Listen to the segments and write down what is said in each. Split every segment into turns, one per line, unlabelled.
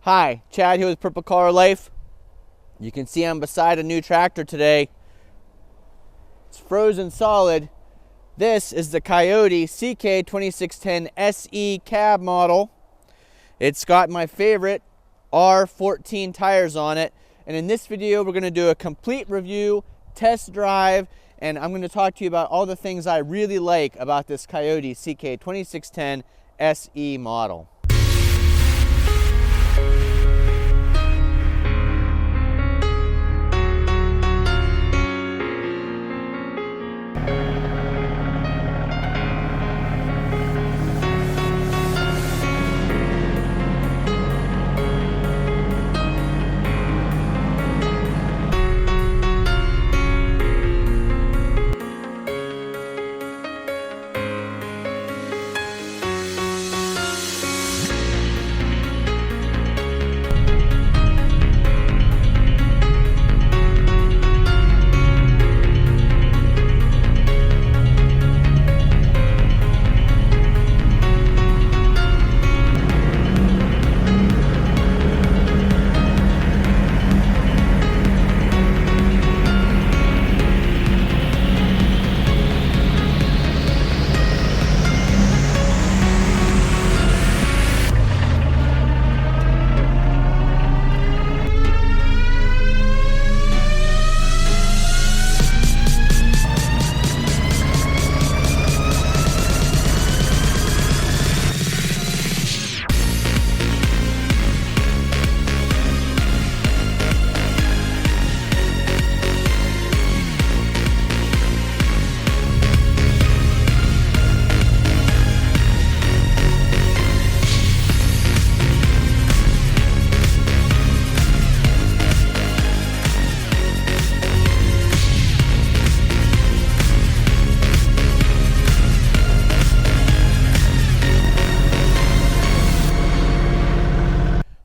Hi, Chad here with Purple Collar Life. You can see I'm beside a new tractor today. It's frozen solid. This is the Kioti CK2610 SE Cab model. It's got my favorite R14 tires on it. And in this video, we're going to do a complete review, test drive, and I'm going to talk to you about all the things I really like about this Kioti CK2610 SE model.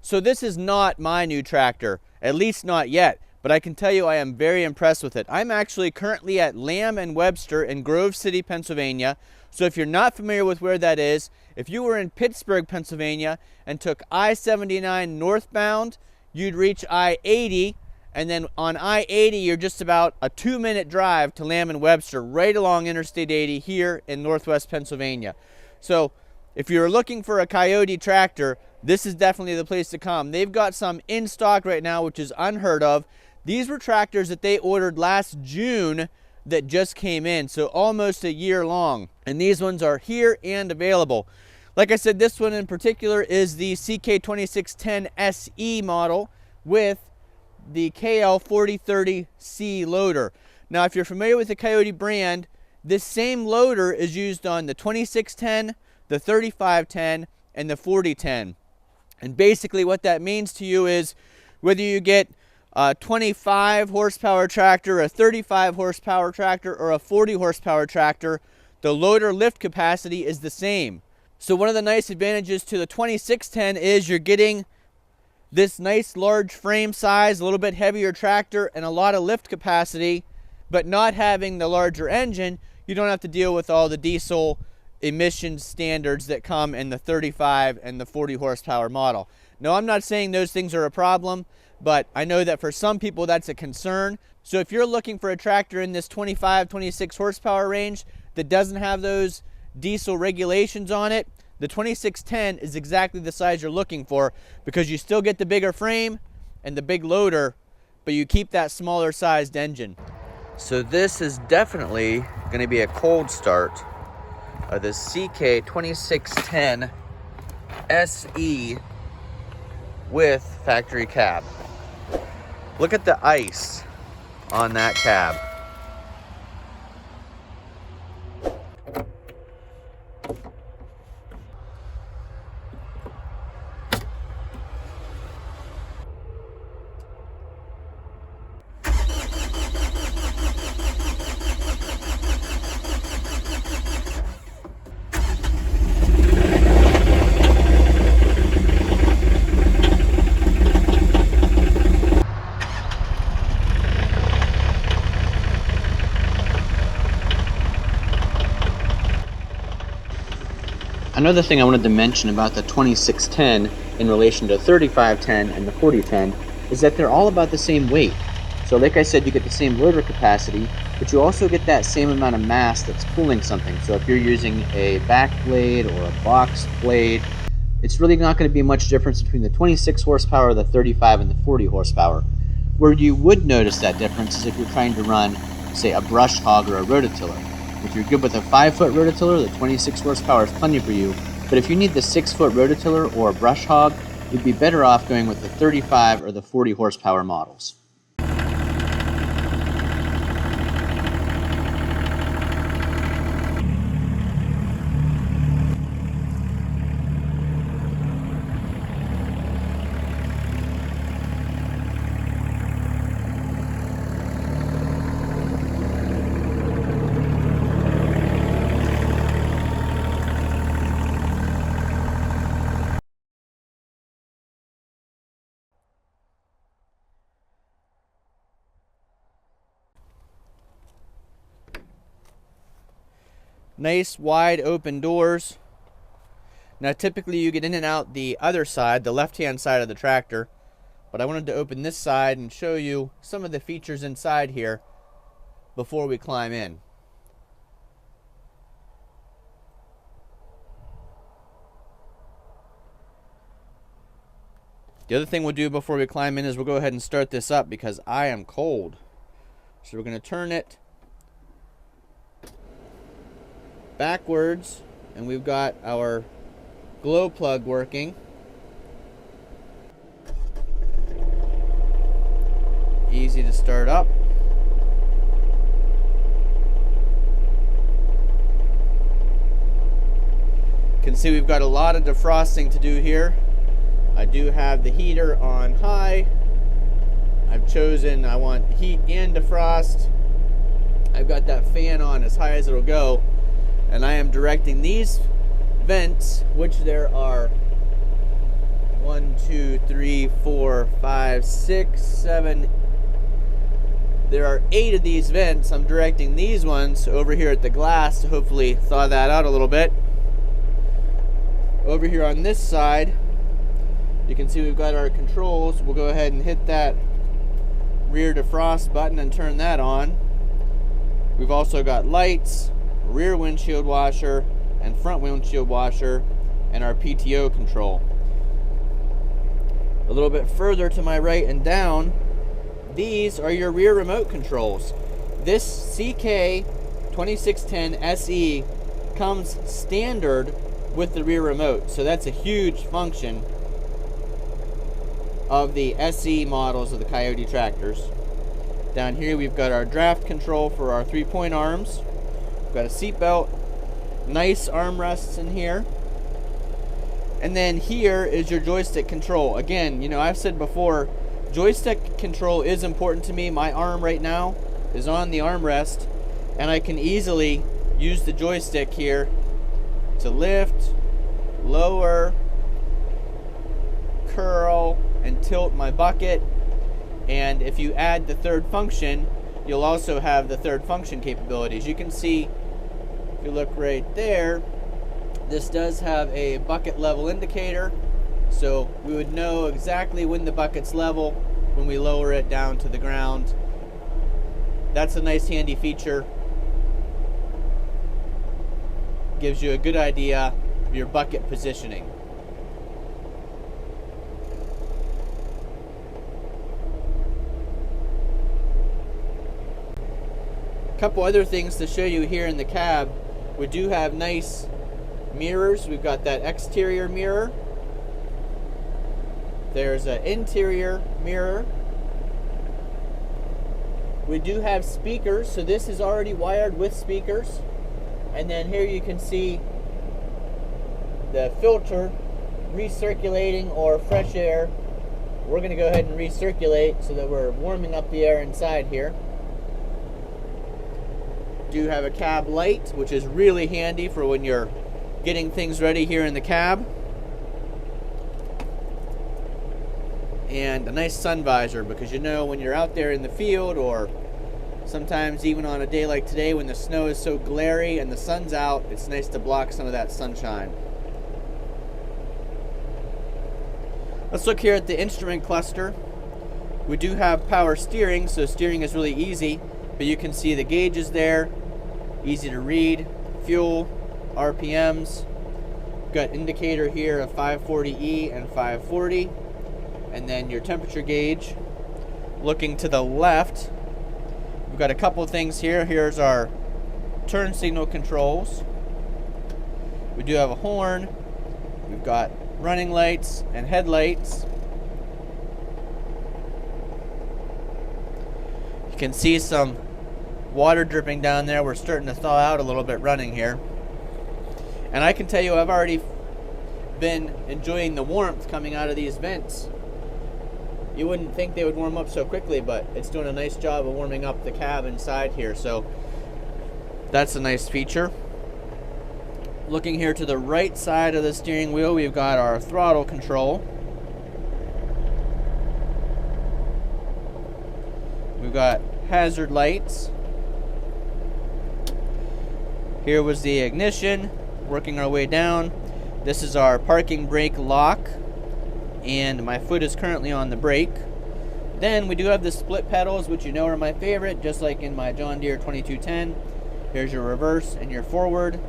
So this is not my new tractor, at least not yet, but I can tell you I am very impressed with it. I'm actually currently at Lamb and Webster in Grove City, Pennsylvania. So if you're not familiar with where that is, if you were in Pittsburgh, Pennsylvania and took I-79 northbound, you'd reach I-80, and then on I-80 you're just about a 2-minute drive to Lamb and Webster, right along Interstate 80 here in Northwest Pennsylvania. So if you're looking for a Kioti tractor, this is definitely the place to come. They've got some in stock right now, which is unheard of. These were tractors that they ordered last June that just came in, so almost a year long. And these ones are here and available. Like I said, this one in particular is the CK2610 SE model with the KL4030C loader. Now, if you're familiar with the Kioti brand, this same loader is used on the 2610, the 3510, and the 4010. And basically what that means to you is whether you get a 25 horsepower tractor, a 35 horsepower tractor, or a 40 horsepower tractor, the loader lift capacity is the same. So one of the nice advantages to the 2610 is you're getting this nice large frame size, a little bit heavier tractor, and a lot of lift capacity, but not having the larger engine, you don't have to deal with all the diesel emission standards that come in the 35 and the 40 horsepower model. No, I'm not saying those things are a problem, but I know that for some people that's a concern. So if you're looking for a tractor in this 25, 26 horsepower range that doesn't have those diesel regulations on it, the 2610 is exactly the size you're looking for, because you still get the bigger frame and the big loader, but you keep that smaller sized engine. So this is definitely going to be a cold start of the CK2610 SE with factory cab. Look at the ice on that cab. Another thing I wanted to mention about the 2610 in relation to 3510 and the 4010 is that they're all about the same weight. So like I said, you get the same loader capacity, but you also get that same amount of mass that's pulling something. So if you're using a back blade or a box blade, it's really not going to be much difference between the 26 horsepower, the 35, and the 40 horsepower. Where you would notice that difference is if you're trying to run, say, a brush hog or a rototiller. If you're good with a 5-foot rototiller, the 26 horsepower is plenty for you. But if you need the 6-foot rototiller or a brush hog, you'd be better off going with the 35 or the 40 horsepower models. Nice wide open doors. Now typically you get in and out the other side, the left-hand side of the tractor, but I wanted to open this side and show you some of the features inside here before we climb in. The other thing we'll do before we climb in is we'll go ahead and start this up because I am cold. So we're going to turn it backwards, and we've got our glow plug working. Easy to start up. You can see we've got a lot of defrosting to do here. I do have the heater on high. I've chosen I want heat and defrost. I've got that fan on as high as it'll go. And I am directing these vents, which there are 1, 2, 3, 4, 5, 6, 7. There are 8 of these vents. I'm directing these ones over here at the glass to hopefully thaw that out a little bit. Over here on this side, you can see we've got our controls. We'll go ahead and hit that rear defrost button and turn that on. We've also got lights, rear windshield washer and front windshield washer, and our PTO control. A little bit further to my right and down, these are your rear remote controls. This CK2610 SE comes standard with the rear remote, so that's a huge function of the SE models of the Kioti tractors. Down here we've got our draft control for our 3-point arms. We've got a seat belt, nice armrests in here. And then here is your joystick control. Again, you know, I've said before, joystick control is important to me. My arm right now is on the armrest, and I can easily use the joystick here to lift, lower, curl, and tilt my bucket. And if you add the third function, you'll also have the third function capabilities. You can see, if you look right there, this does have a bucket level indicator, so we would know exactly when the bucket's level when we lower it down to the ground. That's a nice handy feature. Gives you a good idea of your bucket positioning. A couple other things to show you here in the cab. We do have nice mirrors. We've got that exterior mirror. There's an interior mirror. We do have speakers, so this is already wired with speakers. And then here you can see the filter recirculating, or fresh air. We're going to go ahead and recirculate so that we're warming up the air inside here. Do have a cab light, which is really handy for when you're getting things ready here in the cab. And a nice sun visor, because you know when you're out there in the field, or sometimes even on a day like today when the snow is so glary and the sun's out, it's nice to block some of that sunshine. Let's look here at the instrument cluster. We do have power steering, so steering is really easy, but you can see the gauges there, easy to read, fuel, RPMs. Got indicator here of 540E and 540, and then your temperature gauge. Looking to the left, we've got a couple things here. Here's our turn signal controls. We do have a horn. We've got running lights and headlights. You can see some water dripping down there. We're starting to thaw out a little bit running here. And I can tell you I've already been enjoying the warmth coming out of these vents. You wouldn't think they would warm up so quickly, but it's doing a nice job of warming up the cab inside here, so that's a nice feature. Looking here to the right side of the steering wheel, we've got our throttle control. We've got hazard lights. Here was the ignition, working our way down. This is our parking brake lock, and my foot is currently on the brake. Then we do have the split pedals, which you know are my favorite, just like in my John Deere 2210. Here's your reverse and your forward.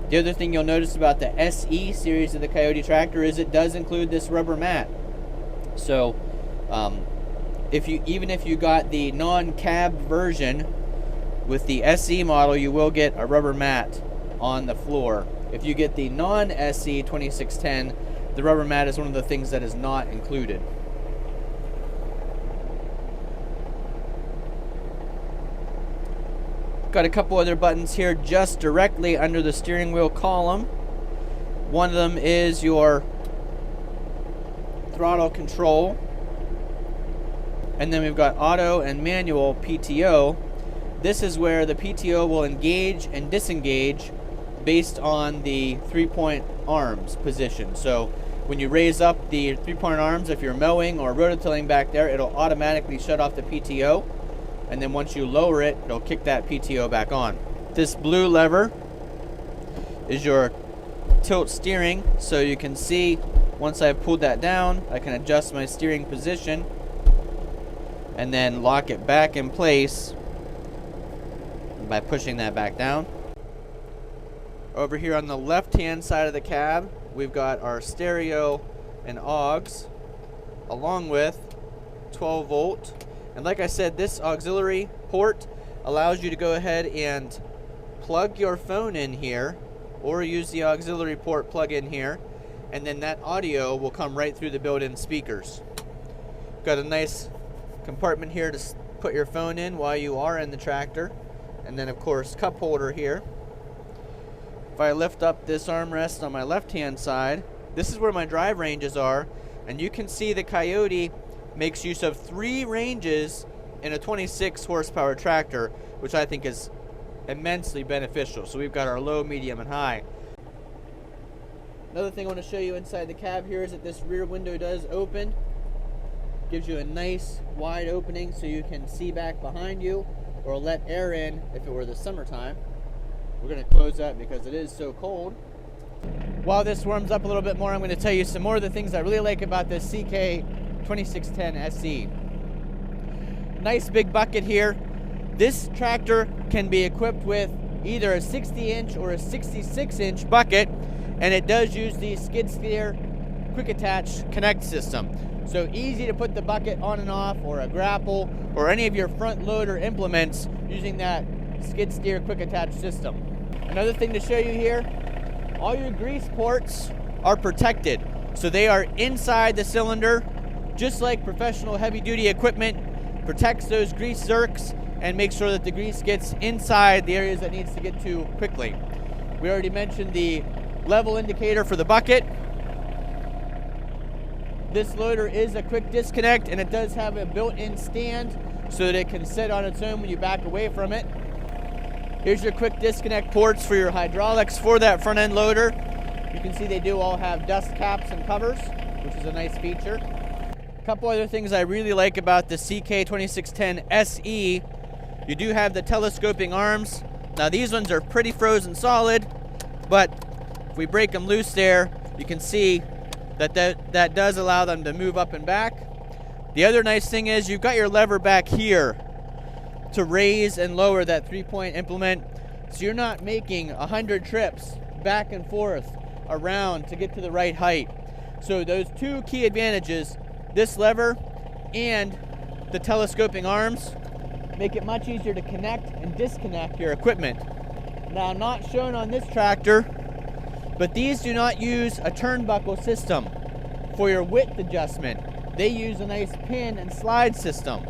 The other thing you'll notice about the SE series of the Kioti tractor is it does include this rubber mat. So even if you got the non-cab version with the SE model, you will get a rubber mat on the floor. If you get the non-SE 2610, the rubber mat is one of the things that is not included. Got a couple other buttons here just directly under the steering wheel column. One of them is your throttle control. And then we've got auto and manual PTO. This is where the PTO will engage and disengage based on the 3-point arms position. So when you raise up the 3-point arms, if you're mowing or rototilling back there, it'll automatically shut off the PTO. And then once you lower it, it'll kick that PTO back on. This blue lever is your tilt steering. So you can see once I've pulled that down, I can adjust my steering position and then lock it back in place by pushing that back down. Over here on the left-hand side of the cab, we've got our stereo and AUX, along with 12 volt. And like I said, this auxiliary port allows you to go ahead and plug your phone in here, or use the auxiliary port plug in here, and then that audio will come right through the built-in speakers. Got a nice compartment here to put your phone in while you are in the tractor, and then of course cup holder here. If I lift up this armrest on my left-hand side, this is where my drive ranges are, and you can see the Kioti makes use of 3 ranges in a 26 horsepower tractor, which I think is immensely beneficial. So we've got our low, medium, and high. Another thing I want to show you inside the cab here is that this rear window does open. Gives you a nice wide opening so you can see back behind you, or let air in if it were the summertime. We're going to close that because it is so cold. While this warms up a little bit more, I'm going to tell you some more of the things I really like about this CK2610 SE. Nice big bucket here. This tractor can be equipped with either a 60-inch or a 66-inch bucket, and it does use the skid steer quick attach connect system. So easy to put the bucket on and off, or a grapple, or any of your front loader implements using that skid steer quick attach system. Another thing to show you here, all your grease ports are protected. So they are inside the cylinder, just like professional heavy duty equipment protects those grease zerks and makes sure that the grease gets inside the areas that needs to get to quickly. We already mentioned the level indicator for the bucket. This loader is a quick disconnect, and it does have a built-in stand so that it can sit on its own when you back away from it. Here's your quick disconnect ports for your hydraulics for that front end loader. You can see they do all have dust caps and covers, which is a nice feature. A couple other things I really like about the CK2610 SE. You do have the telescoping arms. Now these ones are pretty frozen solid, but if we break them loose there, you can see that does allow them to move up and back. The other nice thing is you've got your lever back here to raise and lower that 3-point implement, so you're not making 100 trips back and forth around to get to the right height. So those two key advantages, this lever and the telescoping arms, make it much easier to connect and disconnect your equipment. Now, not shown on this tractor, but these do not use a turnbuckle system for your width adjustment. They use a nice pin and slide system,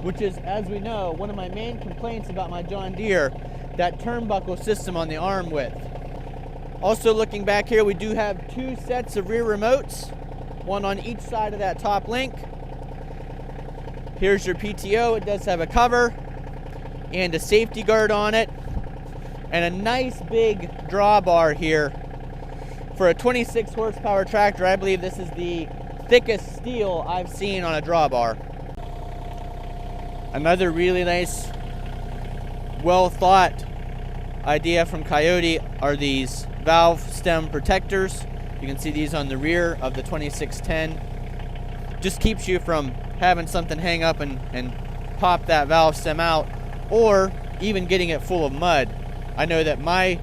which is, as we know, one of my main complaints about my John Deere, that turnbuckle system on the arm width. Also, looking back here, we do have 2 sets of rear remotes, one on each side of that top link. Here's your PTO. It does have a cover and a safety guard on it, and a nice big drawbar here. For a 26 horsepower tractor, I believe this is the thickest Stihl I've seen on a drawbar. Another really nice, well thought idea from Kioti are these valve stem protectors. You can see these on the rear of the 2610. Just keeps you from having something hang up and pop that valve stem out, or even getting it full of mud. I know that my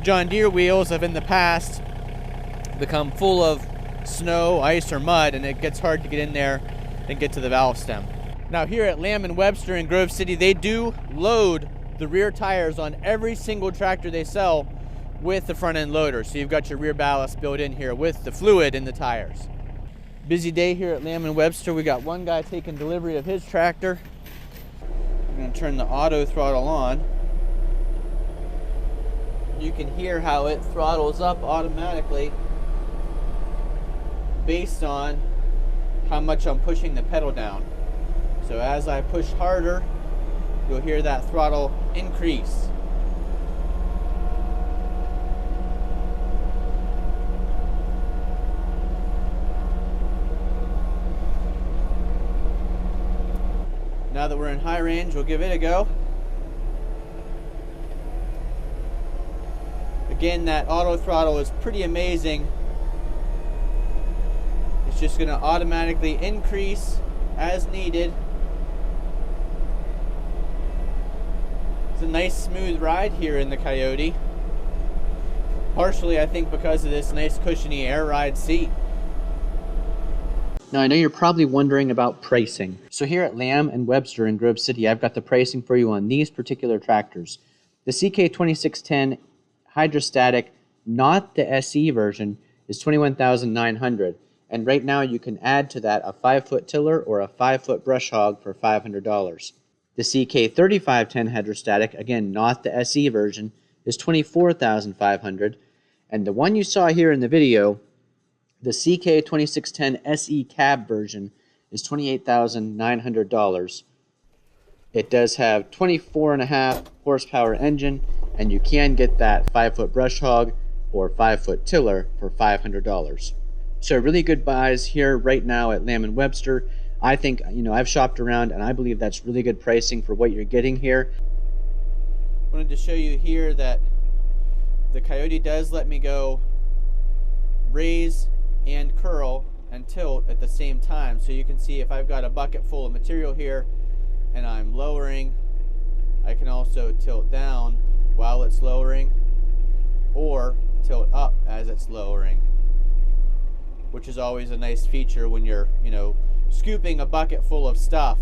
John Deere wheels have in the past become full of snow, ice, or mud, and it gets hard to get in there and get to the valve stem. Now, here at Lamb & Webster in Grove City, they do load the rear tires on every single tractor they sell with the front end loader. So you've got your rear ballast built in here with the fluid in the tires. Busy day here at Lamb & Webster. We got one guy taking delivery of his tractor. I'm going to turn the auto throttle on. You can hear how it throttles up automatically based on how much I'm pushing the pedal down. So as I push harder, you'll hear that throttle increase. Now that we're in high range, we'll give it a go. Again, that auto throttle is pretty amazing. It's just going to automatically increase as needed. It's a nice smooth ride here in the Kioti. Partially, I think, because of this nice cushiony air ride seat. Now, I know you're probably wondering about pricing. So here at Lamb & Webster in Grove City, I've got the pricing for you on these particular tractors. The CK2610 hydrostatic, not the SE version, is $21,900. And right now you can add to that a 5-foot tiller or a 5-foot brush hog for $500. The CK3510 hydrostatic, again not the SE version, is $24,500. And the one you saw here in the video, the CK2610 SE Cab version, is $28,900. It does have 24.5 horsepower engine, and you can get that 5-foot brush hog or 5-foot tiller for $500. So really good buys here right now at Lamb & Webster. I think, I've shopped around and I believe that's really good pricing for what you're getting here. Wanted to show you here that the Kioti does let me go raise and curl and tilt at the same time. So you can see if I've got a bucket full of material here and I'm lowering, I can also tilt down while it's lowering or tilt up as it's lowering, which is always a nice feature when you're, scooping a bucket full of stuff.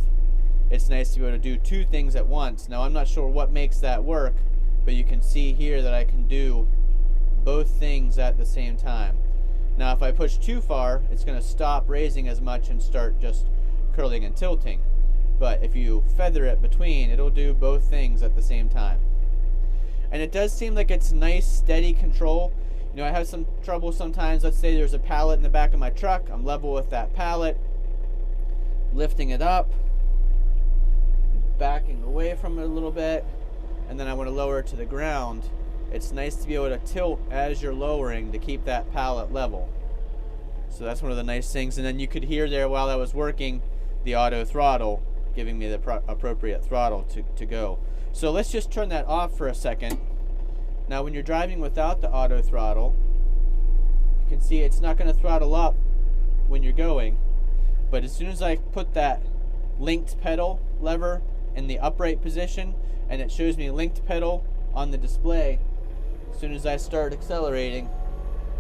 It's nice to be able to do two things at once. Now, I'm not sure what makes that work, but you can see here that I can do both things at the same time. Now, if I push too far, it's going to stop raising as much and start just curling and tilting. But if you feather it between, it'll do both things at the same time. And it does seem like it's nice, steady control. I have some trouble sometimes. Let's say there's a pallet in the back of my truck. I'm level with that pallet, lifting it up, backing away from it a little bit, and then I want to lower it to the ground. It's nice to be able to tilt as you're lowering to keep that pallet level. So that's one of the nice things. And then you could hear there while I was working the auto throttle giving me the appropriate throttle to go. So let's just turn that off for a second. Now when you're driving without the auto throttle, you can see it's not going to throttle up when you're going. But as soon as I put that linked pedal lever in the upright position and it shows me linked pedal on the display, as soon as I start accelerating,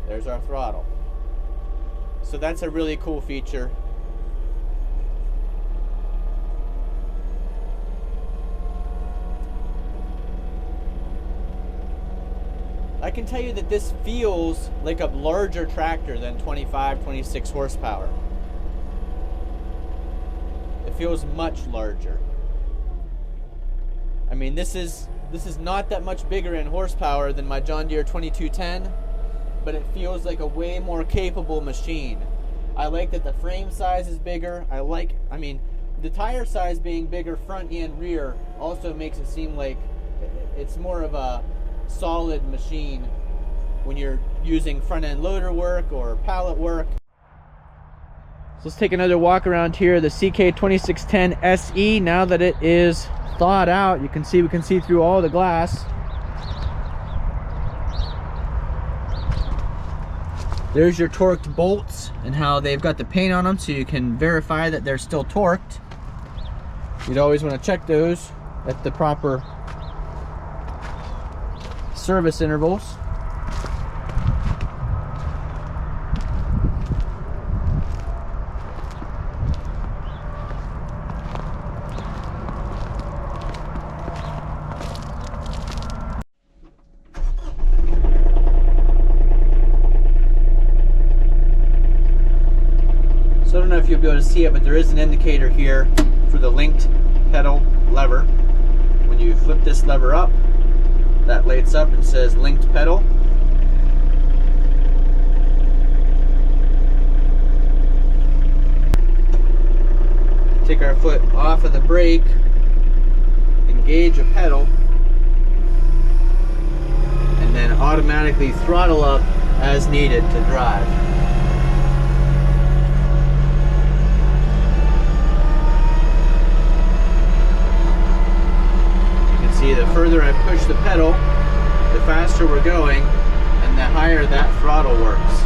there's our throttle. So that's a really cool feature. I can tell you that this feels like a larger tractor than 25, 26 horsepower. It feels much larger. I mean, this is not that much bigger in horsepower than my John Deere 2210, but it feels like a way more capable machine. I like that the frame size is bigger. I mean, the tire size being bigger front and rear also makes it seem like it's more of a solid machine when you're using front end loader work or pallet work. So let's take another walk around here, the CK2610 SE. Now that it is thawed out, you can see we can see through all the glass. There's your torqued bolts and how they've got the paint on them so you can verify that they're still torqued. You'd always want to check those at the proper service intervals. So I don't know if you'll be able to see it, but there is an indicator here for the linked pedal lever. When you flip this lever up, that lights up and says linked pedal. Take our foot off of the brake, engage a pedal, and then automatically throttle up as needed to drive. See, the further I push the pedal, the faster we're going and the higher that throttle works.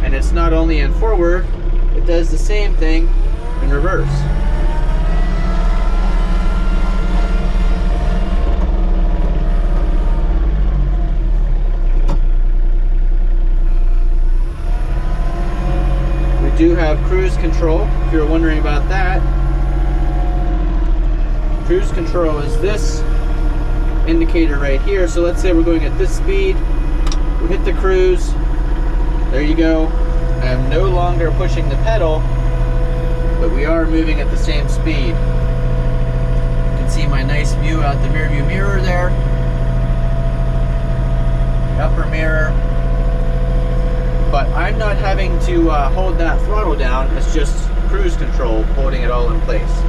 And it's not only in forward, it does the same thing in reverse. We do have cruise control, if you're wondering about that. Cruise control is this indicator right here. So let's say we're going at this speed, we hit the cruise, there you go. I am no longer pushing the pedal, but we are moving at the same speed. You can see my nice view out the rear view mirror there, the upper mirror, but I'm not having to hold that throttle down. It's just cruise control holding it all in place.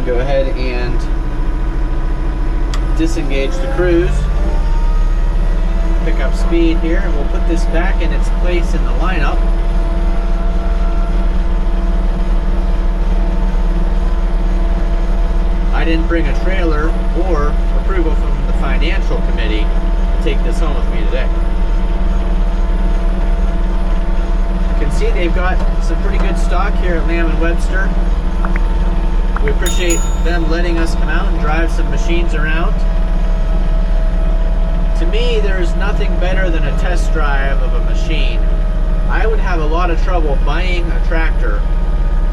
Go ahead and disengage the cruise, pick up speed here, and we'll put this back in its place in the lineup. I didn't bring a trailer or approval from the financial committee to take this home with me today. You can see they've got some pretty good stock here at Lamb and Webster. We appreciate them letting us come out and drive some machines around. To me, there's nothing better than a test drive of a machine. I would have a lot of trouble buying a tractor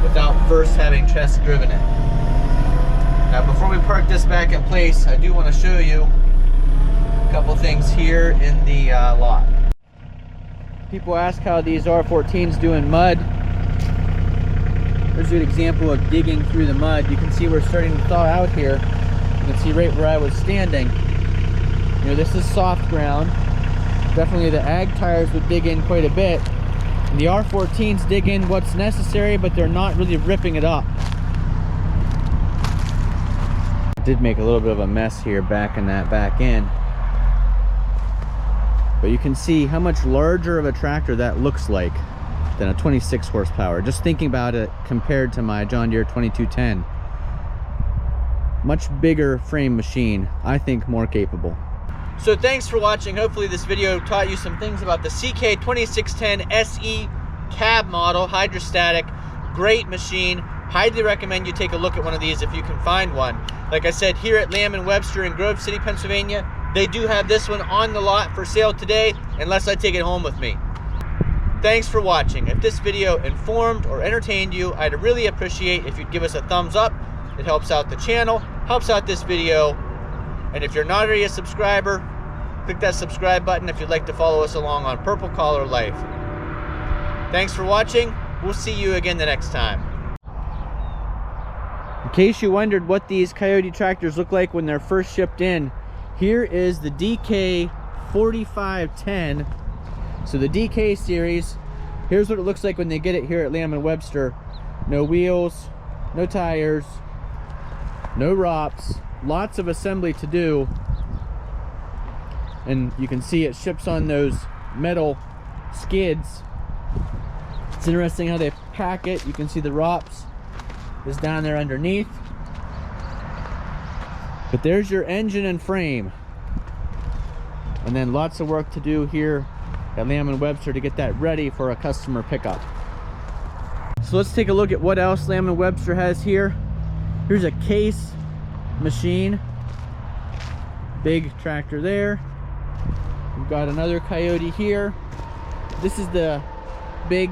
without first having test driven it. Now, before we park this back in place, I do want to show you a couple things here in the lot. People ask how these R14s do in mud. There's a good example of digging through the mud. You can see we're starting to thaw out here. You can see right where I was standing. You know, this is soft ground. Definitely the ag tires would dig in quite a bit. And the R14s dig in what's necessary, but they're not really ripping it up. Did make a little bit of a mess here back in that back end, but you can see how much larger of a tractor that looks like than a 26 horsepower. Just thinking about it compared to my John Deere 2210, much bigger frame machine, I think more capable. So thanks for watching. Hopefully this video taught you some things about the CK2610 SE Cab model, hydrostatic, great machine. Highly recommend you take a look at one of these if you can find one. Like I said, here at Lamb & Webster in Grove City, Pennsylvania, they do have this one on the lot for sale today, unless I take it home with me. Thanks for watching. If this video informed or entertained you, I'd really appreciate if you'd give us a thumbs up. It helps out the channel, helps out this video. And if you're not already a subscriber, click that subscribe button if you'd like to follow us along on Purple Collar Life. Thanks for watching. We'll see you again the next time. In case you wondered what these Kioti tractors look like when they're first shipped in, here is the CK2610. So the DK series, here's what it looks like when they get it here at Lamb & Webster. No wheels, no tires, no ROPS, lots of assembly to do. And you can see it ships on those metal skids. It's interesting how they pack it. You can see the ROPS is down there underneath. But there's your engine and frame. And then lots of work to do here at Lamb & Webster to get that ready for a customer pickup. So let's take a look at what else Lamb & Webster has here. Here's a case machine. Big tractor there. We've got another Kioti here. This is the big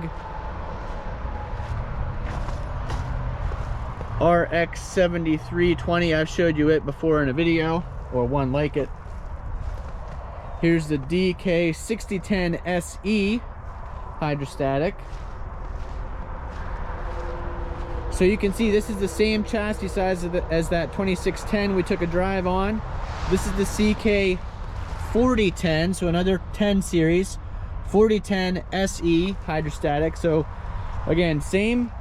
RX 7320. I've showed you it before in a video, or one like it. Here's the CK2610 SE hydrostatic. So you can see this is the same chassis size as that 2610 we took a drive on. This is the CK4010, so another 10 series, 4010 SE hydrostatic. So again, same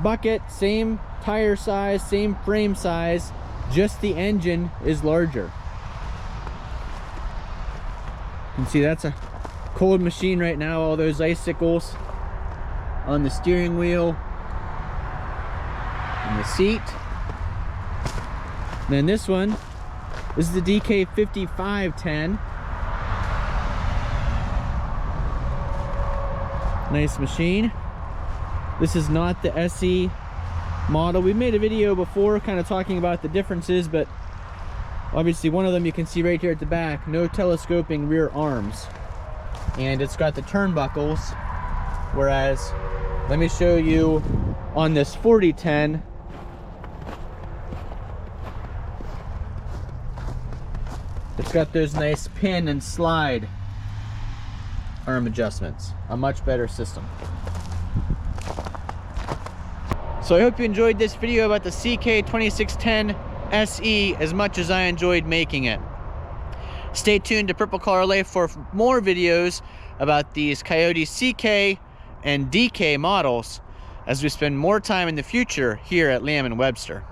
bucket, same tire size, same frame size, just the engine is larger. You can see that's a cold machine right now, all those icicles on the steering wheel and the seat. And then this one, this is the DK5510. Nice machine. This is not the SE model. We made a video before kind of talking about the differences, but obviously one of them you can see right here at the back, no telescoping rear arms, and it's got the turnbuckles, whereas let me show you on this 4010, it's got those nice pin and slide arm adjustments. A much better system. So I hope you enjoyed this video about the CK2610 SE as much as I enjoyed making it. Stay tuned to Purple Collar Life for more videos about these Kioti CK and DK models as we spend more time in the future here at Lamb & Webster.